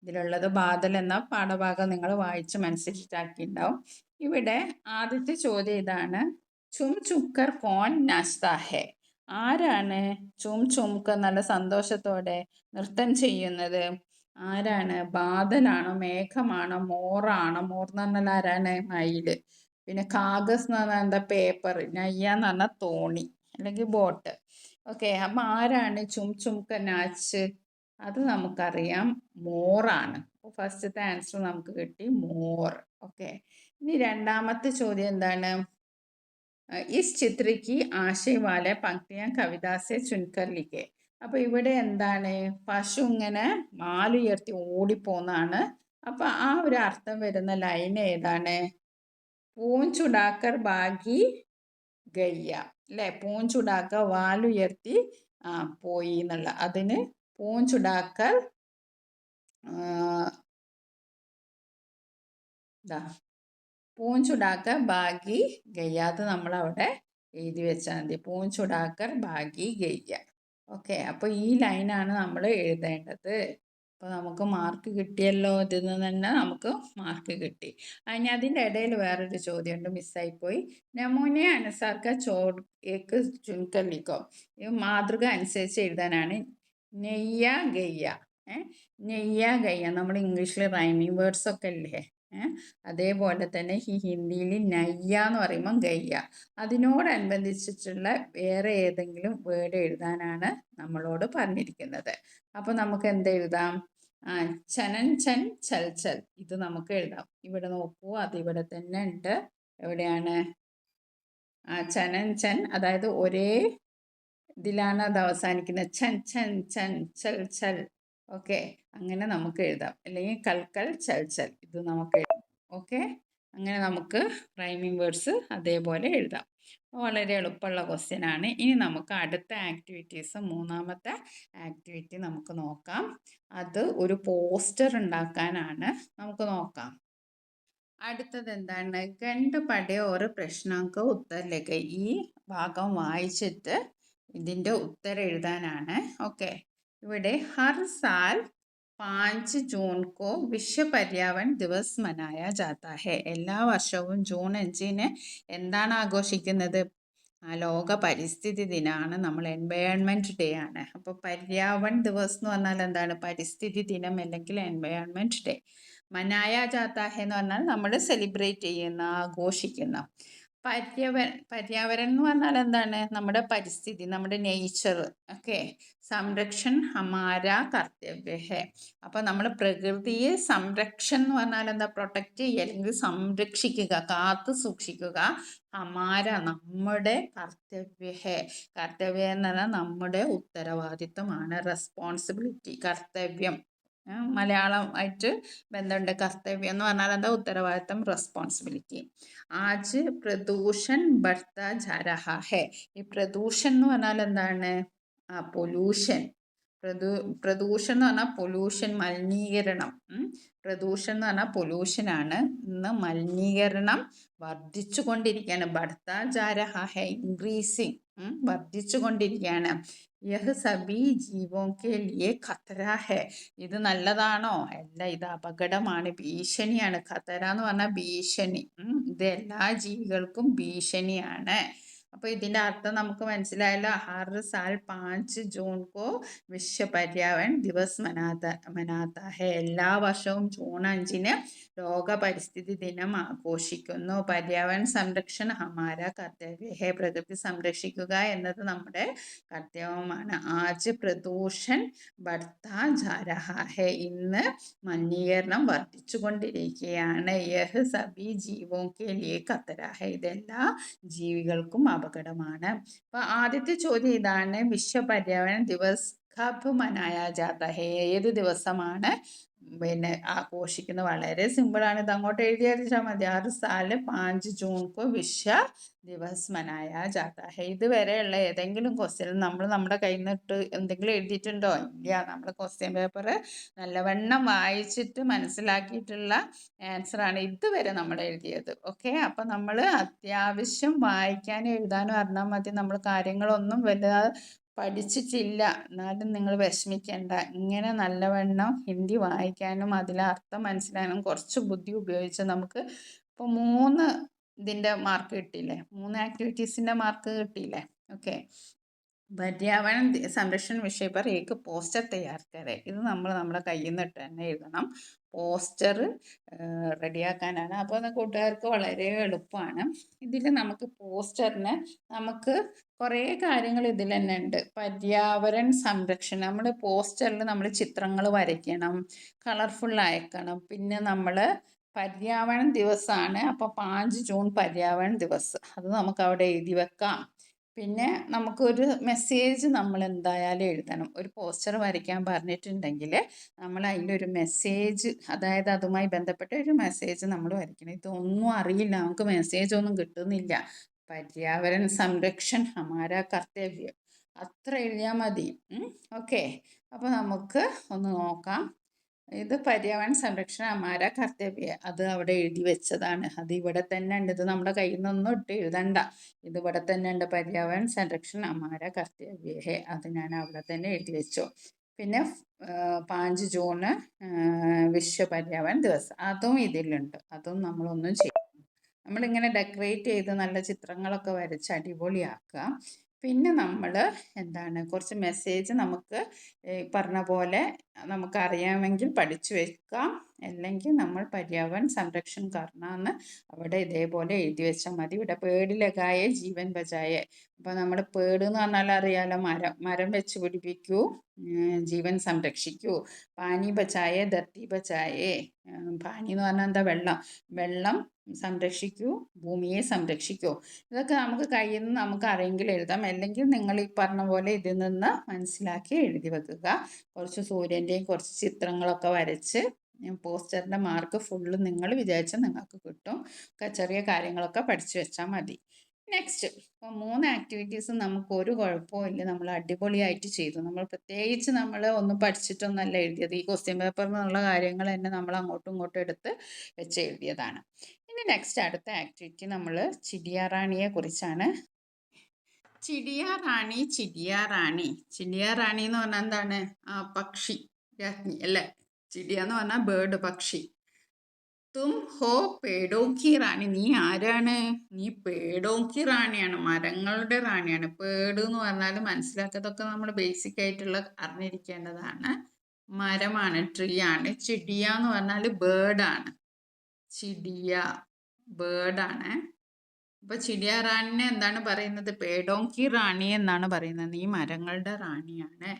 ഇതിലുള്ളത്. ബാദൽ എന്ന പാഠഭാഗം നിങ്ങൾ വായിച്ച് മനസ്സിലാക്കിയിട്ടുണ്ടാവും. ഇവിടെ ആദ്യത്തെ ചോദ്യം ഇതാണ്. ചും ചുക്കർ കോൺ നാശ്താ ഹെ. ആരാണ് ചും ചുംക്കർ നല്ല സന്തോഷത്തോടെ നൃത്തം ചെയ്യുന്നത്? ആരാണ്? ബാദലാണോ? മേഘമാണോ? മോറാണോ? മോർ എന്ന് പറഞ്ഞാൽ ആരാണ്? മയില്. പിന്നെ കാഗസ് എന്ന് പറഞ്ഞാൽ എന്താ? പേപ്പർ. നയ്യ എന്ന് പറഞ്ഞാൽ തോണി അല്ലെങ്കിൽ ബോട്ട്. ഓക്കെ, അപ്പം ആരാണ് ചും ചുംക്ക നാച്ച്? അത് നമുക്കറിയാം, മോറാണ്. അപ്പോൾ ഫസ്റ്റത്തെ ആൻസർ നമുക്ക് കിട്ടി, മോർ. ഓക്കെ, ഇനി രണ്ടാമത്തെ ചോദ്യം എന്താണ്? ഇസ് ചിത്രയ്ക്ക് ആശയ് വാല പങ്ക്തിയാ കവിതാസെ ചുൻകർ ലിഖെ. അപ്പോൾ ഇവിടെ എന്താണ്? പശു ഇങ്ങനെ വാലുയർത്തി ഓടിപ്പോന്നാണ്. അപ്പം ആ ഒരു അർത്ഥം വരുന്ന ലൈൻ ഏതാണ്? പൂഞ്ചുടാക്കർ ബാഗി ഗയ്യ അല്ലേ? പൂഞ്ചുടാക്കർ വാലുയർത്തി പോയി എന്നുള്ള, അതിന് പൂഞ്ചുടാക്കർ പൂഞ്ചുടാക്കർ ബാഗി ഗയ്യ. അത് നമ്മളവിടെ എഴുതി വെച്ചാൽ മതി. പൂഞ്ചുടാക്കർ ബാഗി ഗയ്യ. ഓക്കെ, അപ്പോൾ ഈ ലൈനാണ് നമ്മൾ എഴുതേണ്ടത്. അപ്പോൾ നമുക്ക് മാർക്ക് കിട്ടിയല്ലോ. ഇതിൽ നിന്ന് തന്നെ നമുക്ക് മാർക്ക് കിട്ടി. അതിന് അതിൻ്റെ ഇടയിൽ വേറൊരു ചോദ്യമുണ്ട്, മിസ്സായിപ്പോയി. നമൂനെ അനുസാർക്ക ചോട് ഏക്ക് ചുൻകർ ലിഖോ. ഈ മാതൃക അനുസരിച്ച് എഴുതാനാണ്. നെയ്യ ഗയ്യ. നെയ്യ ഗയ്യ നമ്മൾ ഇംഗ്ലീഷിൽ റൈമിങ് വേർഡ്സ് ഒക്കെ അല്ലേ? അതേപോലെ തന്നെ ഈ ഹിന്ദിയിൽ നയ്യ എന്ന് പറയുമ്പം ഗയ്യ. അതിനോടനുബന്ധിച്ചിട്ടുള്ള വേറെ ഏതെങ്കിലും വേർഡ് എഴുതാനാണ് നമ്മളോട് പറഞ്ഞിരിക്കുന്നത്. അപ്പോൾ നമുക്ക് എന്തെഴുതാം? ചനൻ ചൻ ചൽ ചൽ, ഇത് നമുക്ക് എഴുതാം. ഇവിടെ നോക്കൂ, അതിവിടെ തന്നെ ഉണ്ട്. എവിടെയാണ്? ചനൻ ചൻ, അതായത് ഒരേ ഇതിലാണ് അത് അവസാനിക്കുന്നത്. ചൻ ചൻ ചൻ ചൽ ചൽ. ഓക്കെ, അങ്ങനെ നമുക്ക് എഴുതാം. അല്ലെങ്കിൽ കൽക്കൽ ചൽ ചൽ, ഇത് നമുക്ക് എഴുതാം. ഓക്കെ, അങ്ങനെ നമുക്ക് റൈമിംഗ് വേർഡ്സ് അതേപോലെ എഴുതാം. വളരെ എളുപ്പമുള്ള ക്വസ്റ്റ്യൻ ആണ്. ഇനി നമുക്ക് അടുത്ത ആക്ടിവിറ്റീസ്, മൂന്നാമത്തെ ആക്ടിവിറ്റി നമുക്ക് നോക്കാം. അത് ഒരു പോസ്റ്റർ ഉണ്ടാക്കാനാണ്. നമുക്ക് നോക്കാം. അടുത്തത് എന്താണ്? ഗണ്ട് പടേ ഒരു പ്രശ്നങ്ങൾക്ക് ഉത്തരലേക്ക്. ഈ ഭാഗം വായിച്ചിട്ട് ഇതിൻ്റെ ഉത്തരം എഴുതാനാണ്. ഓക്കെ, ഇവിടെ ഹർ സാൽ 5 ജൂൺ കോ വിശ്വ പര്യാവരൺ ദിവസ് മനായ ജാത്ത ഹെ. എല്ലാ വർഷവും ജൂൺ 5-ന് എന്താണ് ആഘോഷിക്കുന്നത്? ലോക പരിസ്ഥിതി ദിനമാണ്. നമ്മൾ എൻവയോൺമെൻറ്റ് ഡേ ആണ്. അപ്പോൾ പര്യാവരൺ ദിവസ് എന്ന് പറഞ്ഞാൽ എന്താണ്? പരിസ്ഥിതി ദിനം അല്ലെങ്കിൽ എൻവയോൺമെൻറ്റ് ഡേ. മനായ ജാത്ത ഹെ എന്ന് പറഞ്ഞാൽ നമ്മൾ സെലിബ്രേറ്റ് ചെയ്യുന്ന, ആഘോഷിക്കുന്ന. പര്യാവരണം എന്ന് പറഞ്ഞാൽ എന്താണ്? നമ്മുടെ പരിസ്ഥിതി, നമ്മുടെ നേച്ചർ. ഓക്കെ. സംരക്ഷൺ ഹമാര കർത്തവ്യ ഹെ. അപ്പൊ നമ്മൾ പ്രകൃതിയെ എന്ന് പറഞ്ഞാൽ എന്താ? പ്രൊട്ടക്റ്റ് ചെയ്യുക അല്ലെങ്കിൽ സംരക്ഷിക്കുക, കാത്തു സൂക്ഷിക്കുക. ഹമാര നമ്മുടെ കർത്തവ്യ ഹെ. കർത്തവ്യം എന്ന് പറഞ്ഞാൽ നമ്മുടെ ഉത്തരവാദിത്തമാണ്. റെസ്പോൺസിബിലിറ്റി, കർത്തവ്യം. മലയാളമായിട്ട് ബന്ധമുണ്ട്. കർത്തവ്യം എന്ന് പറഞ്ഞാൽ എന്താ? ഉത്തരവാദിത്തം, റെസ്പോൺസിബിലിറ്റി. ആജ് പ്രദൂഷൺ ബർത്താ ജാ രഹാ ഹെ. ഈ പ്രദൂഷൺ എന്ന് പറഞ്ഞാൽ എന്താണ്? പൊല്യൂഷൻ. പ്രദൂഷണം എന്ന് പറഞ്ഞാൽ പൊല്യൂഷൻ, മലിനീകരണം. പ്രദൂഷണം എന്ന് പറഞ്ഞാൽ പൊല്യൂഷൻ ആണ്. ഇന്ന് മലിനീകരണം വർദ്ധിച്ചു കൊണ്ടിരിക്കുകയാണ്. ബർത്താ ജാ രഹാ ഹെ, ഇൻക്രീസിങ്, വർദ്ധിച്ചു കൊണ്ടിരിക്കുകയാണ്. യഹ് സബി ജീവോं के लिए खतरा है. ഇത് നല്ലതാണോ? അല്ല, ഇത് അപകടമാണ്, ഭീഷണിയാണ്. ഖതറ എന്ന് പറഞ്ഞാൽ ഭീഷണി. ഇത് എല്ലാ ജീവികൾക്കും ഭീഷണിയാണ്. അപ്പോൾ ഇതിൻ്റെ അർത്ഥം നമുക്ക് മനസ്സിലായല്ലോ. ഹർ സാൽ 5 ജൂൺ കോ വിശ്വ പര്യാവരൺ ദിവസ് മനാത്ത ഹെ. എല്ലാ വർഷവും ജൂൺ 5-ന് ലോക പരിസ്ഥിതി ദിനം ആഘോഷിക്കുന്നു. പര്യാവരൺ സംരക്ഷണ ഹമാര കർത്തവ്യ ഹെ. പ്രകൃതി സംരക്ഷിക്കുക എന്നത് നമ്മുടെ കർത്തവ്യമാണ്. ആജ് പ്രദൂഷൺ ബർത്താ ജാ രഹാ ഹെ. ഇന്ന് മലിനീകരണം വർദ്ധിച്ചു കൊണ്ടിരിക്കുകയാണ്. യഹ് സബി ജീവോं के लिए खतरा है. ഇതെല്ലാ ജീവികൾക്കും അപകടമാണ്. അപ്പൊ ആദ്യത്തെ ചോദ്യം ഇതാണ്, വിശ്വ പര്യാവരൺ ദിവസ് കബ് മനായ ജാത ഹെ. ഏത് ദിവസമാണ് ആഘോഷിക്കുന്നത്? വളരെ സിമ്പിളാണ്. ഇത് അങ്ങോട്ട് എഴുതിയാൽ മതി. 6 साल 5 जून को വിശ്വ ദിവസ് മനായ ജാത ഹെ. ഇതുവരെയുള്ള ഏതെങ്കിലും ക്വസ്റ്റ്യൻ നമ്മൾ നമ്മുടെ കയ്യിൽ നിന്നിട്ട് എന്തെങ്കിലും എഴുതിയിട്ടുണ്ടോ? ഇല്ല. നമ്മൾ ക്വസ്റ്റ്യൻ പേപ്പർ നല്ലവണ്ണം വായിച്ചിട്ട് മനസ്സിലാക്കിയിട്ടുള്ള ആൻസറാണ് ഇതുവരെ നമ്മൾ എഴുതിയത്. ഓക്കെ. അപ്പം നമ്മൾ അത്യാവശ്യം വായിക്കാനും എഴുതാനും അറിഞ്ഞാൽ മതി. നമ്മൾ കാര്യങ്ങളൊന്നും വലുതാ പഠിച്ചിട്ടില്ല എന്നാലും നിങ്ങൾ വിഷമിക്കേണ്ട. ഇങ്ങനെ നല്ലവണ്ണം ഹിന്ദി വായിക്കാനും അതിലെ അർത്ഥം മനസ്സിലാക്കാനും കുറച്ച് ബുദ്ധി ഉപയോഗിച്ച് നമുക്ക് ഇപ്പോൾ 3 ഇതിൻ്റെ മാർക്ക് കിട്ടിയില്ലേ? 3 ആക്ടിവിറ്റീസിൻ്റെ മാർക്ക് കിട്ടിയില്ലേ? ഓക്കെ. പര്യാവരൺ സംരക്ഷണ വിഷയ पर एक പോസ്റ്റർ തയ്യാർ കരെ. ഇത് നമ്മൾ നമ്മുടെ കയ്യിൽ നിന്നിട്ട് തന്നെ എഴുതണം. പോസ്റ്റർ റെഡിയാക്കാനാണ്. അപ്പോൾ കൂട്ടുകാർക്ക് വളരെ എളുപ്പമാണ്. ഇതിൽ നമുക്ക് പോസ്റ്ററിന് നമുക്ക് കുറേ കാര്യങ്ങൾ ഇതിൽ തന്നെ ഉണ്ട്. പര്യാവരൺ സംരക്ഷണം, നമ്മൾ പോസ്റ്ററിൽ നമ്മൾ ചിത്രങ്ങൾ വരയ്ക്കണം, കളർഫുൾ അയക്കണം. പിന്നെ നമ്മൾ പര്യാവരൺ ദിവസമാണ്. അപ്പോൾ 5 ജൂൺ പര്യാവരൺ ദിവസ്, അത് നമുക്ക് അവിടെ എഴുതി വെക്കാം. പിന്നെ നമുക്കൊരു മെസ്സേജ് നമ്മൾ എന്തായാലും എഴുതണം. ഒരു പോസ്റ്റർ വരയ്ക്കാൻ പറഞ്ഞിട്ടുണ്ടെങ്കിൽ നമ്മൾ അതിൻ്റെ ഒരു മെസ്സേജ്, അതായത് അതുമായി ബന്ധപ്പെട്ട ഒരു മെസ്സേജ് നമ്മൾ വരയ്ക്കണം. ഇതൊന്നും അറിയില്ല, നമുക്ക് മെസ്സേജ് ഒന്നും കിട്ടുന്നില്ല. പര്യാവരൺ സംരക്ഷൺ ഹമാര കർത്തവ്യം, അത്ര എഴുതിയാൽ മതി. ഓക്കെ. അപ്പോൾ നമുക്ക് ഒന്ന് നോക്കാം. ഇത് പര്യാവരൺ സംരക്ഷണ ഹമാര കർത്തവ്യ, അത് അവിടെ എഴുതി വെച്ചതാണ്. അത് ഇവിടെ തന്നെ ഉണ്ട്. ഇത് നമ്മുടെ കയ്യിൽ നിന്നൊന്നും ഇട്ട് എഴുതണ്ട. ഇത് ഇവിടെ തന്നെ ഉണ്ട്. പര്യാവരൺ സംരക്ഷണ ഹമാര കർത്തവ്യ ഹെ, അത് ഞാൻ അവിടെ തന്നെ എഴുതി വെച്ചു. പിന്നെ 5 ജൂണ് വിശ്വ പര്യാവരൺ ദിവസം, അതും ഇതിലുണ്ട്. അതും നമ്മളൊന്നും ചെയ്യും. നമ്മളിങ്ങനെ ഡെക്കറേറ്റ് ചെയ്ത് നല്ല ചിത്രങ്ങളൊക്കെ വരച്ച് അടിപൊളിയാക്കുക. പിന്നെ നമ്മൾ എന്താണ്, കുറച്ച് മെസ്സേജ് നമുക്ക് പറഞ്ഞ പോലെ നമുക്കറിയാമെങ്കിൽ പഠിച്ചു വെക്കാം. അല്ലെങ്കിൽ നമ്മൾ പര്യാവരൺ സംരക്ഷൺ കർണാന്ന് അവിടെ ഇതേപോലെ എഴുതി വെച്ചാൽ മതി. ഇവിടെ പേട് ലഗായേ ജീവൻ ബചായേ. അപ്പോൾ നമ്മൾ പേട് എന്ന് പറഞ്ഞാൽ അറിയാലോ, മരം വെച്ച് പിടിപ്പിക്കൂ, ജീവൻ സംരക്ഷിക്കൂ. പാനി ബച്ചായേ ധർത്തി ബച്ചായേ. പാനി എന്ന് പറഞ്ഞാൽ എന്താ? വെള്ളം സംരക്ഷിക്കൂ, ഭൂമിയെ സംരക്ഷിക്കൂ. ഇതൊക്കെ നമുക്ക് കയ്യിൽ നിന്ന് നമുക്ക് അറിയെങ്കിൽ എഴുതാം. അല്ലെങ്കിൽ നിങ്ങൾ ഈ പറഞ്ഞ പോലെ ഇതിൽ നിന്ന് മനസ്സിലാക്കി എഴുതി വെക്കുക. കുറച്ച് സൂര്യൻ്റെയും കുറച്ച് ചിത്രങ്ങളൊക്കെ വരച്ച് പോസ്റ്ററിൻ്റെ മാർക്ക് ഫുള്ള് നിങ്ങൾ വിചാരിച്ചാൽ നിങ്ങൾക്ക് കിട്ടും. ചെറിയ കാര്യങ്ങളൊക്കെ പഠിച്ചു വെച്ചാൽ മതി. നെക്സ്റ്റ്, ഇപ്പോൾ 3 ആക്ടിവിറ്റീസും നമുക്ക് ഒരു കുഴപ്പമില്ല, നമ്മൾ അടിപൊളിയായിട്ട് ചെയ്തു. നമ്മൾ പ്രത്യേകിച്ച് നമ്മൾ ഒന്നും പഠിച്ചിട്ടൊന്നല്ല എഴുതിയത്. ഈ ക്വസ്റ്റ്യൻ പേപ്പറിൽ നിന്നുള്ള കാര്യങ്ങൾ തന്നെ നമ്മൾ അങ്ങോട്ടും ഇങ്ങോട്ടും എടുത്ത് വെച്ച് എഴുതിയതാണ്. ഇനി നെക്സ്റ്റ് അടുത്ത ആക്ടിവിറ്റി നമ്മൾ ചിടിയ റാണിയെ കുറിച്ചാണ്. ചിടിയ റാണി എന്ന് പറഞ്ഞാൽ എന്താണ്? പക്ഷി രാജ്ഞി അല്ലേ? ചിടിയ എന്ന് പറഞ്ഞാൽ ബേർഡ്, പക്ഷി. തും ഹോ പേടോ കി റാണി. നീ ആരാണ്? നീ പേടോ കി റാണിയാണ്, മരങ്ങളുടെ റാണിയാണ്. പേട് എന്ന് പറഞ്ഞാൽ മനസ്സിലാക്കിയതൊക്കെ നമ്മൾ ബേസിക് ആയിട്ടുള്ള അറിഞ്ഞിരിക്കേണ്ടതാണ്. മരമാണ്, ട്രീ ആണ്. ചിടിയ എന്ന് പറഞ്ഞാൽ ബേർഡാണ്. ചിടിയ ബേർഡാണ്. ഇപ്പൊ ചിടിയ റാണിനെ എന്താണ് പറയുന്നത്? പേഡോങ്കി റാണി എന്നാണ് പറയുന്നത്. ഈ മരങ്ങളുടെ റാണിയാണ്.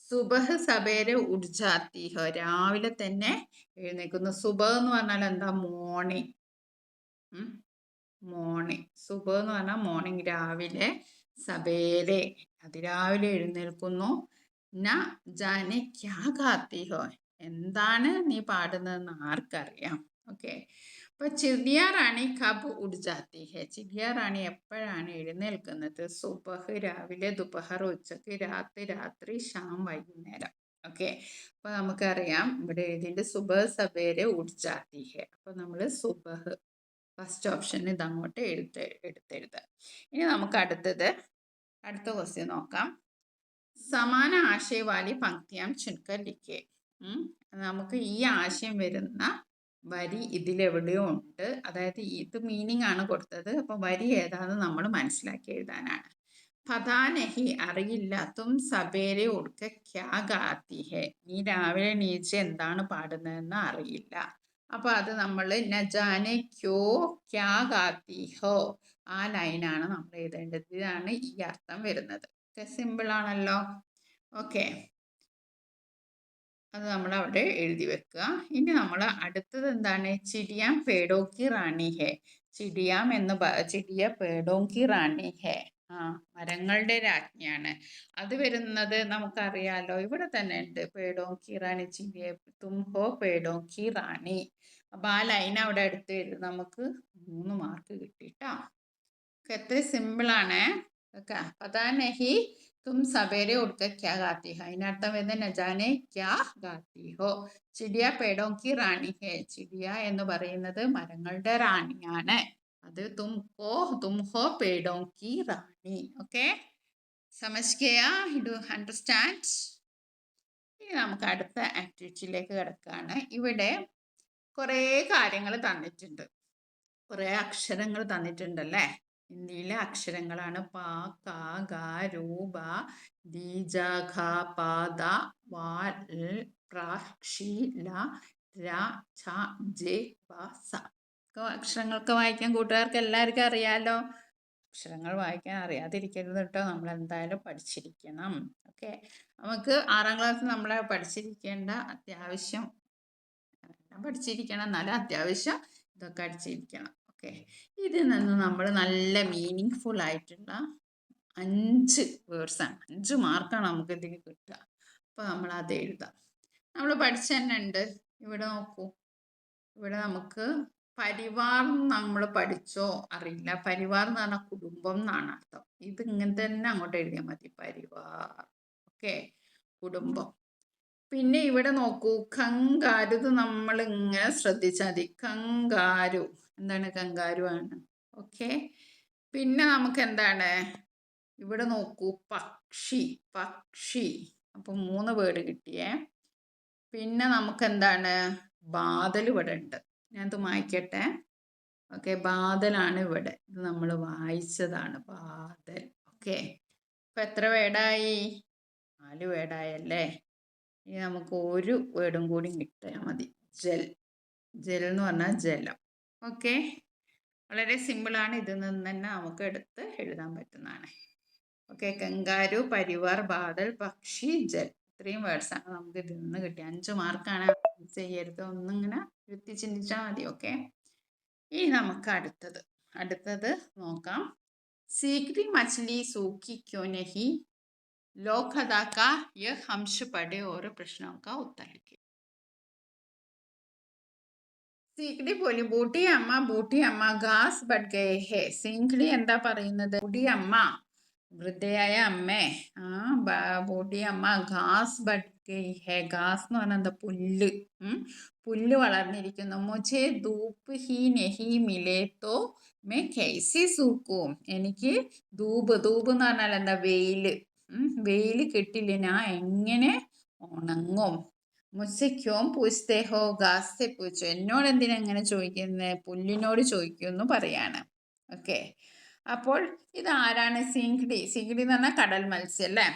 സുബഹ് സബേരെ ഉഡ്ജാത്തി ഹോ, രാവിലെ തന്നെ എഴുന്നേൽക്കുന്നു. സുബഹ് എന്ന് പറഞ്ഞാൽ എന്താ? മോർണിംഗ്. മോർണിംഗ്. സുബഹ് എന്ന് പറഞ്ഞാൽ മോർണിംഗ്, രാവിലെ. സബേരെ, അതിരാവിലെ എഴുന്നേൽക്കുന്നു. ന ജാനെ ക്യാ ഗാത്തി ഹോ, എന്താണ് നീ പാടുന്നതെന്ന് ആർക്കറിയാം. ഓക്കെ. അപ്പൊ ചിടിയ റാണി കബ് ഉഡ് ജാത്തി ഹെ, ചിടിയ റാണി എപ്പോഴാണ് എഴുന്നേൽക്കുന്നത്? സുബഹ് രാവിലെ, ദുപഹർ ഉച്ചക്ക്, രാത്രി ഷാം വൈകുന്നേരം. ഓക്കെ. അപ്പൊ നമുക്കറിയാം ഇവിടെ എഴുതിയിട്ട് സുബഹ് സബേരെ ഉഡ് ജാത്തി ഹെ. അപ്പൊ നമ്മള് സുബഹ് ഫസ്റ്റ് ഓപ്ഷൻ ഇതങ്ങോട്ട് എടുത്തെഴുതുക. ഇനി നമുക്ക് അടുത്ത ക്വസ്റ്റ്യൻ നോക്കാം. സമാന ആശയവാലി പങ്ക്തിയാം ചുൻകർ ലിഖേ. നമുക്ക് ഈ ആശയം വരുന്ന വരി ഇതിലെവിടെയോ ഉണ്ട്. അതായത് ഇത് മീനിങ് ആണ് കൊടുത്തത്. അപ്പൊ വരി ഏതാണെന്ന് നമ്മൾ മനസ്സിലാക്കി എഴുതാനാണ്. പതാ നഹി, അറിയില്ല. തും സബേരെ ഉടുക്ക ക്യാ ഗാത്തി ഹെ, നീ രാവിലെ നീച്ച് എന്താണ് പാടുന്നതെന്ന് അറിയില്ല. അപ്പൊ അത് നമ്മൾ നജാനെ ക്യോ ക്യാ ഗാത്തി ഹോ, ആ ലൈനാണ് നമ്മൾ എഴുതേണ്ടത്. ഇതാണ് ഈ അർത്ഥം വരുന്നത്. സിമ്പിൾ ആണല്ലോ. ഓക്കെ, അത് നമ്മൾ അവിടെ എഴുതി വെക്കുക. ഇനി നമ്മൾ അടുത്തത് എന്താണ്? ചിടിയാം പേടോക്കി റാണി ഹെ. ചിടിയ പേടോങ്കി റാണി ഹെ. മരങ്ങളുടെ രാജ്ഞിയാണ്. അത് വരുന്നത് നമുക്കറിയാലോ, ഇവിടെ തന്നെ ഉണ്ട്. പേടോങ്കി റാണി ചിടിയ തും ഹോ പേടോങ്കി റാണി. അപ്പൊ ആ ലൈൻ അവിടെ എടുത്ത് എഴുതി നമുക്ക് 3 മാർക്ക് കിട്ടിട്ടോ. എത്ര സിമ്പിൾ ആണ്. പതാ നഹി തും സവേരെ ഉടുക്ക ക്യാ ഗാത്തി ഹോ, അതിനർത്ഥം വരുന്നത് നജാനെ ക്യാ ഗാത്തി ഹോ. ചിടിയ പേടോങ്കി റാണി ഹെ, ചിടിയ എന്ന് പറയുന്നത് മരങ്ങളുടെ റാണിയാണ്. അത് തും ഹോ പേടോങ്കി റാണി. ഓക്കെ, സമജ് ഗയാ? Do understand? ഇനി നമുക്ക് അടുത്ത ആക്ടിവിറ്റിയിലേക്ക് കിടക്കുകയാണ്. ഇവിടെ കുറേ കാര്യങ്ങൾ തന്നിട്ടുണ്ട്, കുറേ അക്ഷരങ്ങൾ തന്നിട്ടുണ്ടല്ലേ. ഹിന്ദിയിലെ അക്ഷരങ്ങളാണ്. പ, ക, ഗ, രു, ബ, ദി, ജ, ഘ, പ, ദ, വ, ൽ, പ്ര, ക്ഷി, ല, ര, ഛ, ജെ, പ, സ. അക്ഷരങ്ങൾക്ക് വായിക്കാൻ കൂട്ടുകാർക്ക് എല്ലാവർക്കും അറിയാലോ. അക്ഷരങ്ങൾ വായിക്കാൻ അറിയാതിരിക്കരുത് കേട്ടോ. നമ്മൾ എന്തായാലും പഠിച്ചിരിക്കണം. ഓക്കെ, നമുക്ക് 6ാം ക്ലാസ് നമ്മളെ പഠിച്ചിരിക്കേണ്ട അത്യാവശ്യം പഠിച്ചിരിക്കണം, എന്നാലും അത്യാവശ്യം ഇതൊക്കെ അടിച്ചിരിക്കണം. ഓക്കെ, ഇതിൽ നിന്ന് നമ്മൾ നല്ല മീനിങ് ഫുൾ ആയിട്ടുള്ള 5 വേർഡ്സാണ്, 5 മാർക്കാണ് നമുക്ക് ഇതിൽ കിട്ടുക. അപ്പോൾ നമ്മൾ അത് എഴുതാം. നമ്മൾ പഠിച്ചു തന്നെ ഉണ്ട്. ഇവിടെ നോക്കൂ, ഇവിടെ നമുക്ക് പരിവാർ നമ്മൾ പഠിച്ചോ അറിയില്ല. പരിവാർ എന്ന് പറഞ്ഞാൽ കുടുംബം എന്നാണ് അർത്ഥം. ഇത് ഇങ്ങനെ തന്നെ അങ്ങോട്ട് എഴുതിയാൽ മതി, പരിവാർ. ഓക്കെ, കുടുംബം. പിന്നെ ഇവിടെ നോക്കൂ, കങ്കാരു. ഇത് നമ്മൾ ഇങ്ങനെ ശ്രദ്ധിച്ചാൽ മതി. കങ്കാരു എന്താണ്? കങ്കാരു ആണ്. ഓക്കെ, പിന്നെ നമുക്ക് എന്താണ്? ഇവിടെ നോക്കൂ, പക്ഷി. പക്ഷി. അപ്പൊ 3 വേർഡ് കിട്ടിയേ. പിന്നെ നമുക്ക് എന്താണ്? ബാദൽ ഇവിടെ ഉണ്ട്. ഞാനത് വായിക്കട്ടെ. ഓക്കെ, ബാദലാണ് ഇവിടെ. ഇത് നമ്മൾ വായിച്ചതാണ്, ബാദൽ. ഓക്കെ, അപ്പൊ എത്ര വേർഡായി? 4 വേർഡായല്ലേ. ഇനി നമുക്ക് ഒരു വേർഡും കൂടി കിട്ടിയാൽ മതി, ജൽ. ജൽ എന്ന് പറഞ്ഞാൽ ജലം. ഓക്കെ, വളരെ സിമ്പിളാണ്. ഇതിൽ നിന്ന് തന്നെ നമുക്ക് എടുത്ത് എഴുതാൻ പറ്റുന്നതാണ്. ഓക്കെ, കങ്കാരു, പരിവാർ, ബാദൽ, പക്ഷി, ജൽ. ഇത്രയും വേർഡ്സാണ് നമുക്ക് ഇതിൽ നിന്ന് കിട്ടിയ. 5 മാർക്കാണ്. ചെയ്യരുത്, ഒന്നിങ്ങനെ ഇരുത്തി ചിന്തിച്ചാൽ മതി. ഓക്കെ, ഇനി നമുക്ക് അടുത്തത് നോക്കാം. സീക്രി മछली सूखी क्यों नहीं, लोककथा का यह अंश पढ़े और प्रश्नों का उत्तर लिखे. സീക്രി പോലി ബൂട്ടി അമ്മ ഘാസ് ബഡ് ഗയേ ഹേ. സീക്രി എന്താ പറയുന്നത്? ബൂട്ടി അമ്മ, വൃദ്ധയായ അമ്മേ. ബൂട്ടി അമ്മ ഘാസ് ബഡ് ഗയേ ഹേ. ഘാസ് എന്ന് പറഞ്ഞാൽ എന്താ? പുല്ല്. പുല്ല് വളർന്നിരിക്കുന്നു. മുझे ധൂപ്പ് ഹി നഹി മിലേ തോ മേ കൈസി സൂക്കും. എനിക്ക് ധൂപ് എന്ന് പറഞ്ഞാൽ എന്താ? വെയില്. വെയില് കിട്ടില്ല, ഞാൻ എങ്ങനെ ഉണങ്ങും? മുझसे क्यों पूछते हो, घास से पूछो. എന്നോട് എന്തിനാ എങ്ങനെ ചോദിക്കുന്നത്? പുല്ലിനോട് ചോദിക്കുന്നു പറയാണ്. ഓക്കെ, അപ്പോൾ ഇത് ആരാണ്? സിംഗ്ഡി. സിംഗ്ഡി എന്ന് പറഞ്ഞാൽ കടൽ മത്സ്യം അല്ലേ.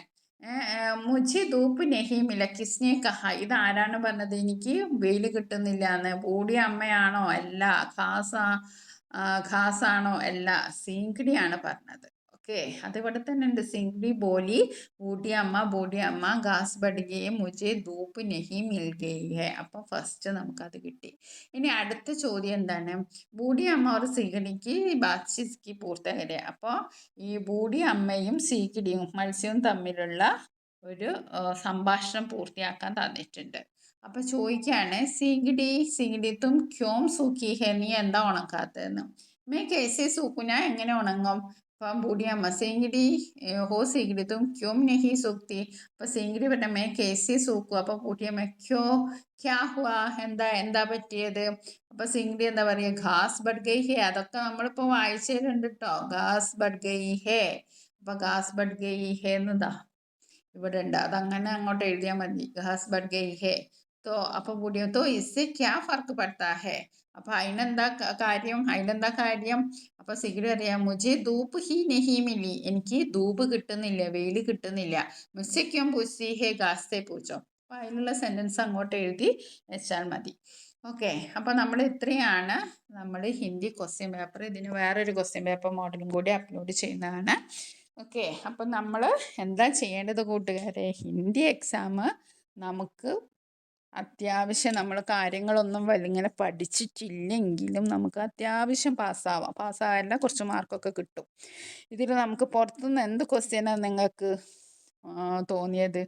മുझे ധൂപ്പ് നഹി മില കിസ്നെ കഹ. ഇത് ആരാണ് പറഞ്ഞത് എനിക്ക് വെയിൽ കിട്ടുന്നില്ല എന്ന്? ബൂടി അമ്മയാണോ? അല്ല. ഖാസ ഘാസ് ആണോ? അല്ല, സിങ്കിടിയാണ് പറഞ്ഞത്. ഓക്കെ, അതിവിടെ തന്നെ ഉണ്ട്. സിങ്കിടി ബോലി ബൂട്ടി അമ്മ ഘാസ് ബഡ്ഗേ മുझे ധൂപ്പ് നഹി മിൽ ഗയി ഹെ. അപ്പം ഫസ്റ്റ് നമുക്കത് കിട്ടി. ഇനി അടുത്ത ചോദ്യം എന്താണ്? ബൂടി അമ്മ ഒരു സിങ്കിടിക്ക് ബാച്ചിക്ക് പൂർത്തകരെ. അപ്പോൾ ഈ ബൂടി അമ്മയും സീക്കിടിയും മത്സ്യവും തമ്മിലുള്ള ഒരു സംഭാഷണം പൂർത്തിയാക്കാൻ തന്നിട്ടുണ്ട്. അപ്പൊ ചോദിക്കാണ്, സിങ്കിടി സിങ്കിടി തും ക്യോം സൂക്കി ഹെ, നീ എന്താ ഉണക്കാത്തതെന്ന്. മേ കേസെ സൂക്കു, ഞാൻ എങ്ങനെ ഉണങ്ങും? അപ്പം ബൂടിയമ്മ, സിങ്കിടി ഹോ സിങ്കിടി തും ക്യോം നഹി സൂക്തി. അപ്പൊ സിങ്കിടി പറഞ്ഞ മേ കേസെ സൂക്കു. അപ്പൊ ബൂടിയമ്മ ക്യോ ക്യാ ഹുവാ, എന്താ പറ്റിയത്? അപ്പൊ സിങ്കിടി എന്താ പറയുക? ഘാസ് ബഡ് ഗയി ഹേ. അതൊക്കെ നമ്മളിപ്പോ വായിച്ചിട്ടുണ്ട് കേട്ടോ. ഘാസ് ബഡ് ഗയി ഹേ. അപ്പൊ ഘാസ് ബഡ് ഗയി ഹേ എന്നതാ ഇവിടെ ഉണ്ട്. അതങ്ങനെ അങ്ങോട്ട് എഴുതിയാൽ മതി. ഘാസ് ബഡ് ഗയി ഹേ. അപ്പൊ ബൂടിയ ഇസ്സെ ക്യാ ഫർക്ക് പഡ്താ ഹേ. അപ്പൊ അതിനെന്താ കാര്യം? അപ്പൊ സിഗിരി അറിയാം, മുझे ധൂപ്പ് ഹി നഹി മിലി, എനിക്ക് ധൂപ്പ് കിട്ടുന്നില്ല, വെയില് കിട്ടുന്നില്ല. മുസ്സെ ക്യോം പൂछती ഹേ, ഘാസ് പൂച്ചോ. അപ്പൊ അതിനുള്ള സെന്റൻസ് അങ്ങോട്ട് എഴുതി വെച്ചാൽ മതി. ഓക്കെ, അപ്പൊ നമ്മൾ ഇത്രയാണ് നമ്മൾ ഹിന്ദി ക്വസ്റ്റ്യൻ പേപ്പർ. ഇതിന് വേറൊരു ക്വസ്റ്റ്യൻ പേപ്പർ മോഡലും കൂടി അപ്ലോഡ് ചെയ്യുന്നതാണ്. ഓക്കെ, അപ്പം നമ്മൾ എന്താ ചെയ്യേണ്ടത് കൂട്ടുകാരെ? ഹിന്ദി എക്സാം നമുക്ക് അത്യാവശ്യം നമ്മൾ കാര്യങ്ങളൊന്നും ഇങ്ങനെ പഠിച്ചിട്ടില്ലെങ്കിലും നമുക്ക് അത്യാവശ്യം പാസ്സായല്ല കുറച്ച് മാർക്കൊക്കെ കിട്ടും. ഇതിൽ നമുക്ക് പുറത്തുനിന്ന് എന്ത് ക്വസ്റ്റ്യനാണ് നിങ്ങൾക്ക് തോന്നിയത്?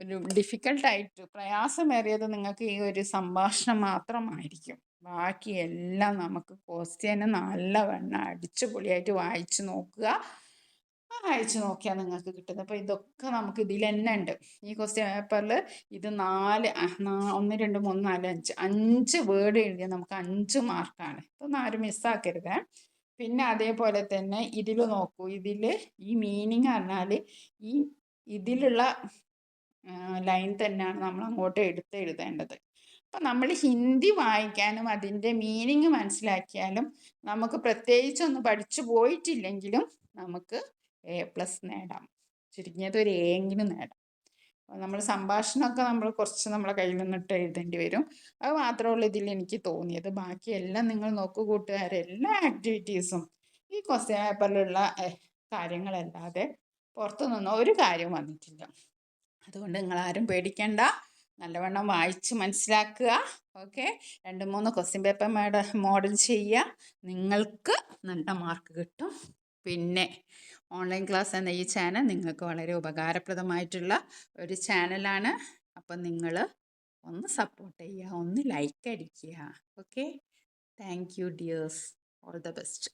ഒരു ഡിഫിക്കൽട്ടായിട്ട് പ്രയാസമേറിയത് നിങ്ങൾക്ക് ഈ ഒരു സംഭാഷണം മാത്രമായിരിക്കും. ബാക്കിയെല്ലാം നമുക്ക് ക്വസ്റ്റ്യന് നല്ലവണ്ണം അടിച്ചുപൊളിയായിട്ട് വായിച്ചു നോക്കുക. അയച്ചു നോക്കിയാൽ നിങ്ങൾക്ക് കിട്ടുന്നത്. അപ്പോൾ ഇതൊക്കെ നമുക്ക് ഇതിൽ തന്നെ ഉണ്ട്. ഈ ക്വസ്റ്റ്യൻ പേപ്പറിൽ ഇത് 1 2 3 4 5 വേർഡ് എഴുതിയാൽ നമുക്ക് 5 മാർക്കാണ്. ഇതൊന്നും ആരും മിസ്സാക്കരുത്. പിന്നെ അതേപോലെ തന്നെ ഇതിൽ നോക്കൂ, ഇതിൽ ഈ മീനിങ് പറഞ്ഞാൽ ഇതിലുള്ള ലൈൻ തന്നെയാണ് നമ്മൾ അങ്ങോട്ട് എഴുതേണ്ടത്. അപ്പം നമ്മൾ ഹിന്ദി വായിക്കാനും അതിൻ്റെ മീനിങ് മനസ്സിലാക്കിയാലും നമുക്ക് പ്രത്യേകിച്ചൊന്നും പഠിച്ചു പോയിട്ടില്ലെങ്കിലും നമുക്ക് A+ നേടാം. ചുരുങ്ങിയത് ഒരു A എങ്കിലും നേടാം. നമ്മൾ സംഭാഷണമൊക്കെ നമ്മൾ കുറച്ച് നമ്മളെ കയ്യിൽ നിന്നിട്ട് എഴുതേണ്ടി വരും. അത് മാത്രമേ ഉള്ളൂ ഇതിൽ എനിക്ക് തോന്നിയത്. ബാക്കിയെല്ലാം നിങ്ങൾ നോക്കൂ കൂട്ടുകാരെ, എല്ലാ ആക്ടിവിറ്റീസും ഈ ക്വസ്റ്റ്യൻ പേപ്പറിലുള്ള കാര്യങ്ങളല്ലാതെ പുറത്തു നിന്ന് ഒരു കാര്യം വന്നിട്ടില്ല. അതുകൊണ്ട് നിങ്ങളാരും പേടിക്കണ്ട, നല്ലവണ്ണം വായിച്ച് മനസ്സിലാക്കുക. ഓക്കെ, 2-3 ക്വസ്റ്റ്യൻ പേപ്പർ മോഡൽ ചെയ്യുക, നിങ്ങൾക്ക് നല്ല മാർക്ക് കിട്ടും. പിന്നെ ഓൺലൈൻ ക്ലാസ് എന്ന ഈ ചാനൽ നിങ്ങൾക്ക് വളരെ ഉപകാരപ്രദമായിട്ടുള്ള ഒരു ചാനലാണ്. അപ്പം നിങ്ങൾ ഒന്ന് സപ്പോർട്ട് ചെയ്യുക, ഒന്ന് ലൈക്ക് അടിക്കുക. Okay, thank you dears, all the best.